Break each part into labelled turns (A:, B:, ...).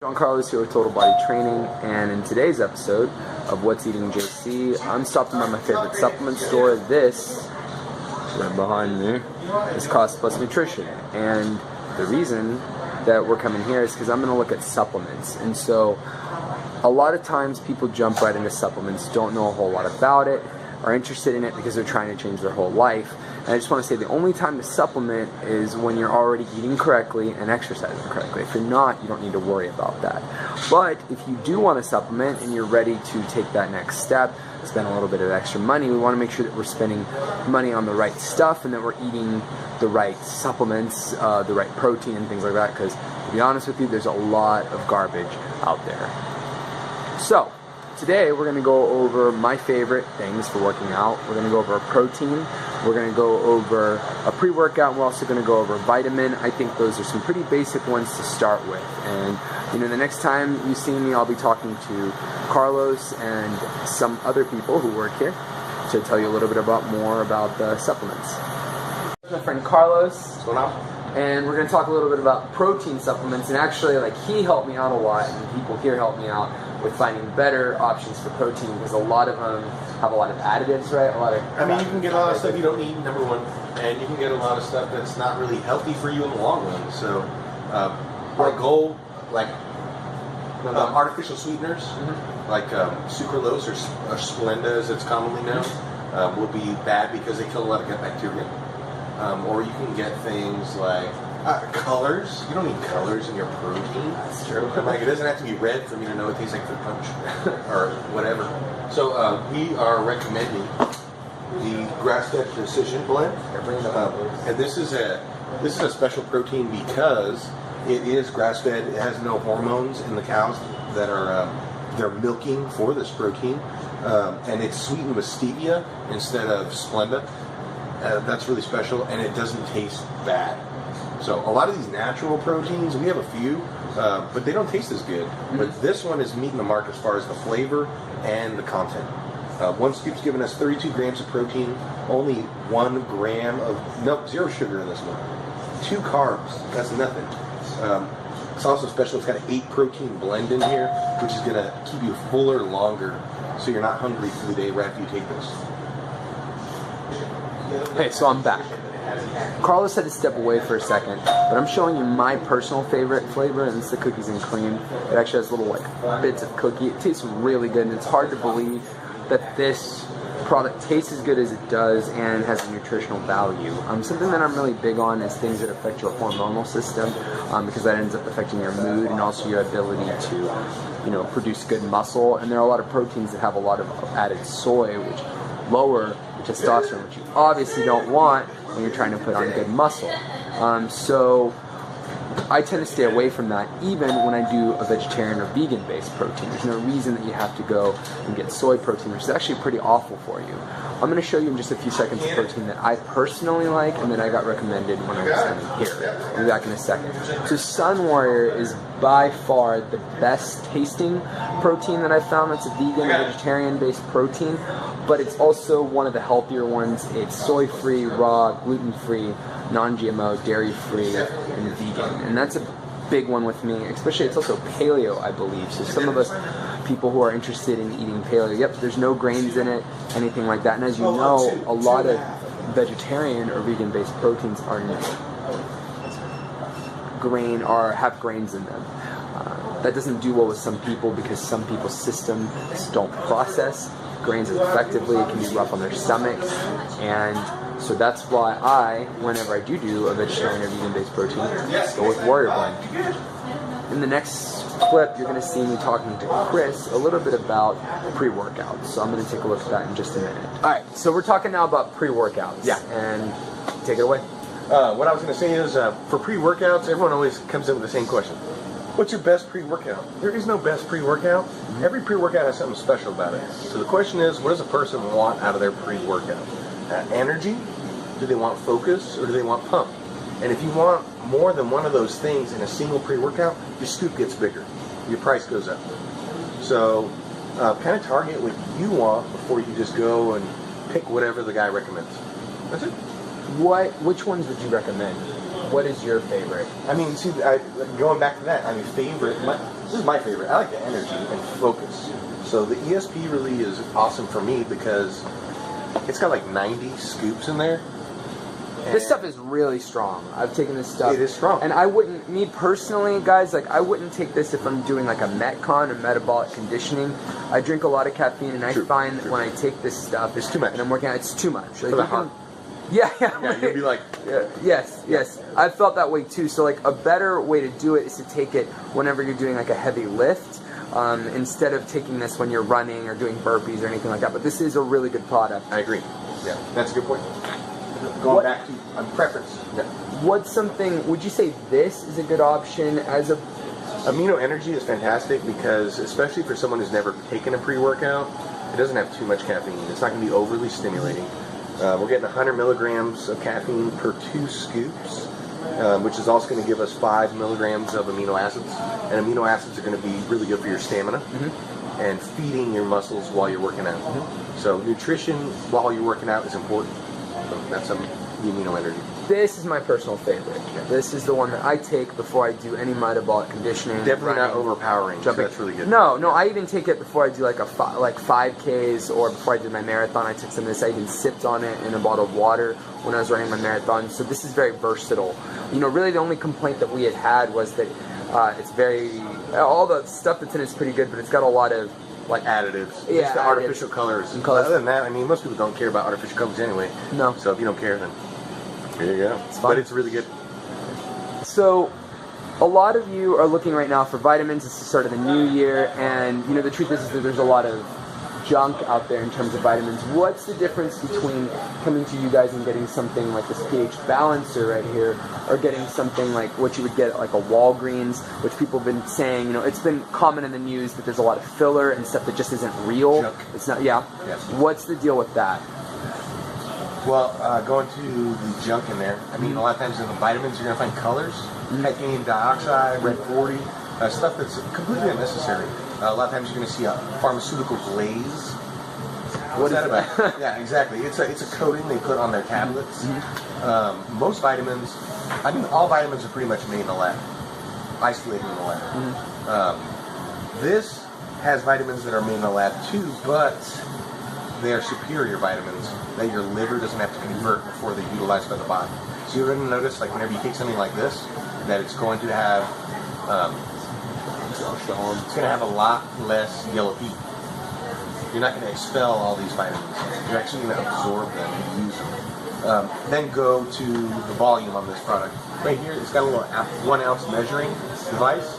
A: John Carlos here with Total Body Training, and in today's episode of What's Eating JC, I'm stopping by my favorite supplement store. This, right behind me, is Cost Plus Nutrition, and the reason that we're coming here is because I'm going to look at supplements. And so a lot of times people jump right into supplements, don't know a whole lot about it, are interested in it because they're trying to change their whole life. And I just want to say the only time to supplement is when you're already eating correctly and exercising correctly. If you're not, you don't need to worry about that. But if you do want to supplement and you're ready to take that next step, spend a little bit of extra money, we want to make sure that we're spending money on the right stuff and that we're eating the right supplements, the right protein and things like that, because to be honest with you, there's a lot of garbage out there. So today we're going to go over my favorite things for working out. We're going to go over a protein, we're going to go over a pre-workout, and we're also going to go over a vitamin. I think those are some pretty basic ones to start with. And the next time you see me, I'll be talking to Carlos and some other people who work here to tell you a little bit more about the supplements. My friend Carlos.
B: What's going on?
A: And we're going to talk a little bit about protein supplements, and actually, he helped me out a lot, and people here help me out with finding better options for protein, because a lot of them have a lot of additives, right?
B: You can get a lot of stuff you don't need, number one, and you can get a lot of stuff that's not really healthy for you in the long run. So, our goal, artificial sweeteners, like sucralose or Splenda, as it's commonly known, will be bad because they kill a lot of gut bacteria. Or you can get things like colors. You don't need colors in your protein.
A: That's true.
B: It doesn't have to be red for me to know it tastes like fruit punch or whatever. So we are recommending the grass-fed precision blend. And this is a special protein because it is grass-fed. It has no hormones in the cows that are they're milking for this protein, and it's sweetened with stevia instead of Splenda. That's really special, and it doesn't taste bad. So a lot of these natural proteins, we have a few, but they don't taste as good. But this one is meeting the mark as far as the flavor and the content. One scoop's giving us 32 grams of protein, only 1 gram of, zero sugar in this one. 2 carbs, that's nothing. It's also special, it's got an 8 protein blend in here, which is gonna keep you fuller longer, so you're not hungry through the day right after you take this.
A: Hey, so I'm back. Carlos had to step away for a second, but I'm showing you my personal favorite flavor, and it's the cookies and cream. It actually has little bits of cookie. It tastes really good, and it's hard to believe that this product tastes as good as it does and has a nutritional value. Something that I'm really big on is things that affect your hormonal system, because that ends up affecting your mood and also your ability to, produce good muscle. And there are a lot of proteins that have a lot of added soy, which lower testosterone, which you obviously don't want when you're trying to put on good muscle. So I tend to stay away from that even when I do a vegetarian or vegan-based protein. There's no reason that you have to go and get soy protein, which is actually pretty awful for you. I'm going to show you in just a few seconds the protein that I personally like and that I got recommended when I was standing here. I'll be back in a second. So Sun Warrior is by far the best tasting protein that I've found that's a vegan or vegetarian-based protein, but it's also one of the healthier ones. It's soy-free, raw, gluten-free, non-GMO, dairy-free, and vegan. And that's a big one with me, especially it's also paleo, I believe. So some of us people who are interested in eating paleo, there's no grains in it, anything like that. And as you know, a lot of vegetarian or vegan-based proteins are have grains in them. That doesn't do well with some people because some people's systems don't process grains as effectively. It can be rough on their stomachs, and so that's why whenever I do a vegetarian or vegan-based protein, go with Warrior Blend. In the next clip, you're going to see me talking to Chris a little bit about pre-workouts. So I'm going to take a look at that in just a minute. All right, so we're talking now about pre-workouts.
B: Yeah.
A: And take it away.
B: What I was going to say is, for pre-workouts, everyone always comes in with the same question. What's your best pre-workout? There is no best pre-workout. Every pre-workout has something special about it. So the question is, what does a person want out of their pre-workout? Energy? Do they want focus, or do they want pump? And if you want more than one of those things in a single pre-workout, your scoop gets bigger. Your price goes up. So kind of target what you want before you just go and pick whatever the guy recommends. That's it.
A: Which ones would you recommend? What is your favorite?
B: I mean, see, going back to that, I mean, favorite, This is my favorite. I like the energy and focus. So the ESP really is awesome for me because it's got like 90 scoops in there.
A: This stuff is really strong. I've taken this stuff.
B: It is strong.
A: And I wouldn't, me personally, guys, like I wouldn't take this if I'm doing like a Metcon or metabolic conditioning. I drink a lot of caffeine, and I find that when I take this stuff,
B: it's too much.
A: And I'm working out, it's too much.
B: For the heart.
A: Yeah.
B: Yeah, you'll be like...
A: Yes. I've felt that way too. So like a better way to do it is to take it whenever you're doing like a heavy lift, instead of taking this when you're running or doing burpees or anything like that. But this is a really good product.
B: I agree. Yeah, that's a good point. Going back to preference. Yeah.
A: What's something, would you say this is a good option as a...
B: Amino Energy is fantastic because, especially for someone who's never taken a pre-workout, it doesn't have too much caffeine. It's not going to be overly stimulating. We're getting 100 milligrams of caffeine per 2 scoops, which is also going to give us 5 milligrams of amino acids. And amino acids are going to be really good for your stamina and feeding your muscles while you're working out. So nutrition while you're working out is important. So that's the Amino Energy.
A: This is my personal favorite. This is the one that I take before I do any metabolic conditioning.
B: Definitely not overpowering. So that's really good.
A: No, I even take it before I do like 5Ks or before I did my marathon. I took some of this. I even sipped on it in a bottle of water when I was running my marathon. So this is very versatile. You know, really the only complaint that we had was that it's very, all the stuff that's in it is pretty good, but it's got a lot of like
B: additives.
A: Yeah,
B: just the artificial colors. Other than that, I mean, most people don't care about artificial colors anyway.
A: No.
B: So if you don't care, then here you go. It's fun. But it's really good.
A: So a lot of you are looking right now for vitamins. It's the start of the new year, and you know the truth is that there's a lot of junk out there in terms of vitamins. What's the difference between coming to you guys and getting something like this pH balancer right here, or getting something like what you would get at like a Walgreens, which people have been saying, you know, it's been common in the news that there's a lot of filler and stuff that just isn't real.
B: Junk.
A: It's not, yeah.
B: Yes.
A: What's the deal with that?
B: Well, going to the junk in there, I mean, a lot of times in the vitamins, you're going to find colors, titanium dioxide, red 40, stuff that's completely unnecessary. A lot of times you're going to see a pharmaceutical glaze. What's that about? Yeah, exactly. It's a coating they put on their tablets. Most vitamins, I mean, all vitamins are pretty much made in the lab, isolated in the lab. This has vitamins that are made in the lab too, but they are superior vitamins that your liver doesn't have to convert before they're utilized by the body. So you're going to notice, like whenever you take something like this, that it's going to have it's going to have a lot less yellow fever. You're not going to expel all these vitamins. You're actually going to absorb them and use them. Then go to the volume on this product. Right here, it's got a little 1 ounce measuring device.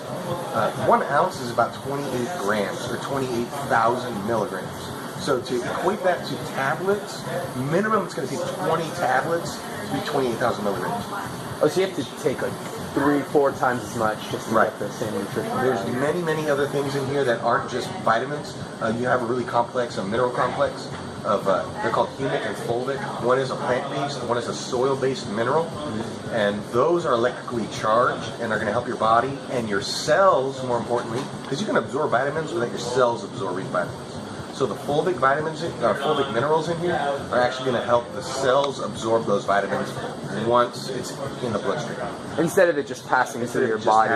B: 1 ounce is about 28 grams or 28,000 milligrams. So to equate that to tablets, minimum it's going to take 20 tablets to be 28,000 milligrams.
A: Oh, so you have to take like 3-4 times as much just to get the same nutrition.
B: There's many other things in here that aren't just vitamins. You have a really complex, a mineral complex of, they're called humic and fulvic. One is a plant-based, one is a soil-based mineral. And those are electrically charged and are going to help your body and your cells, more importantly, because you can absorb vitamins without your cells absorbing vitamins. So the fulvic vitamins, fulvic minerals in here are actually going to help the cells absorb those vitamins once it's in the bloodstream.
A: Instead of it just passing through your body,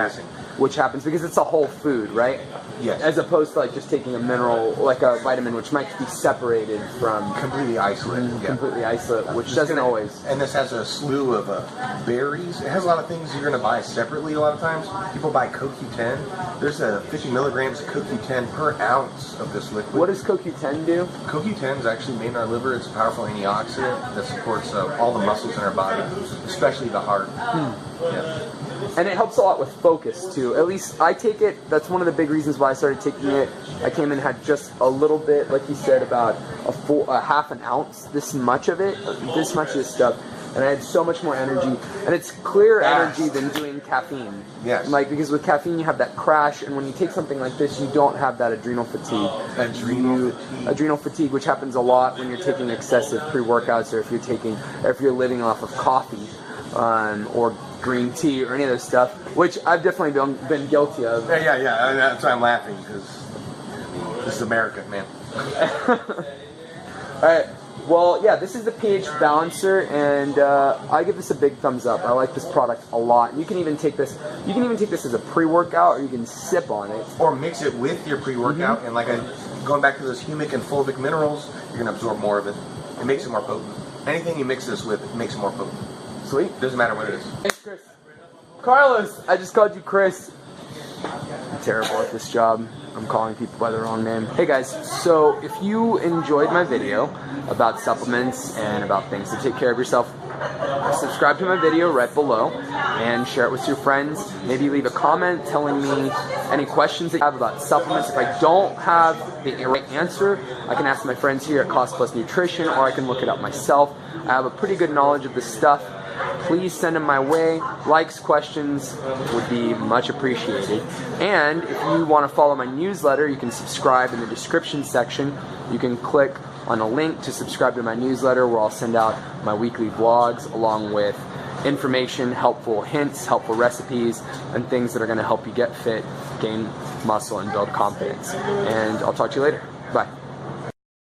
A: which happens because it's a whole food, right?
B: Yes.
A: As opposed to like just taking a mineral, like a vitamin, which might be separated from...
B: Completely isolated.
A: Completely isolated, which doesn't always...
B: And this has a slew of berries. It has a lot of things you're going to buy separately a lot of times. People buy CoQ10. There's 50 milligrams of CoQ10 per ounce of this liquid.
A: What does CoQ10 do?
B: CoQ10 is actually made in our liver. It's a powerful antioxidant that supports all the muscles in our body, especially the heart. Yeah.
A: And it helps a lot with focus too. At least I take it. That's one of the big reasons why I started taking it. I came in and had just a little bit, like you said, about a half an ounce, this much of it, this much of this stuff, and I had so much more energy. And it's clearer energy than doing caffeine.
B: Yes.
A: Like, because with caffeine you have that crash, and when you take something like this, you don't have that adrenal fatigue. Adrenal fatigue, which happens a lot when you're taking excessive pre-workouts, or if you're living off of coffee. Or green tea or any of those stuff, which I've definitely been guilty of.
B: Yeah. That's why I'm laughing, because this is America, man.
A: All right, Well, yeah, this is the pH balancer, and I give this a big thumbs up. I like this product a lot. You can even take this. You can even take this as a pre-workout, or you can sip on it,
B: or mix it with your pre-workout. And like going back to those humic and fulvic minerals, you're gonna absorb more of it. It makes it more potent. Anything you mix this with, it makes it more potent.
A: Sweet.
B: Doesn't matter what it is.
A: Hey, Chris. Carlos, I just called you Chris. I'm terrible at this job. I'm calling people by the wrong name. Hey guys, so if you enjoyed my video about supplements and about things to take care of yourself, subscribe to my video right below and share it with your friends. Maybe leave a comment telling me any questions that you have about supplements. If I don't have the right answer, I can ask my friends here at Cost Plus Nutrition, or I can look it up myself. I have a pretty good knowledge of this stuff. Please send them my way. Likes, questions would be much appreciated. And if you want to follow my newsletter, you can subscribe in the description section. You can click on a link to subscribe to my newsletter, where I'll send out my weekly vlogs along with information, helpful hints, helpful recipes, and things that are going to help you get fit, gain muscle, and build confidence. And I'll talk to you later. Bye.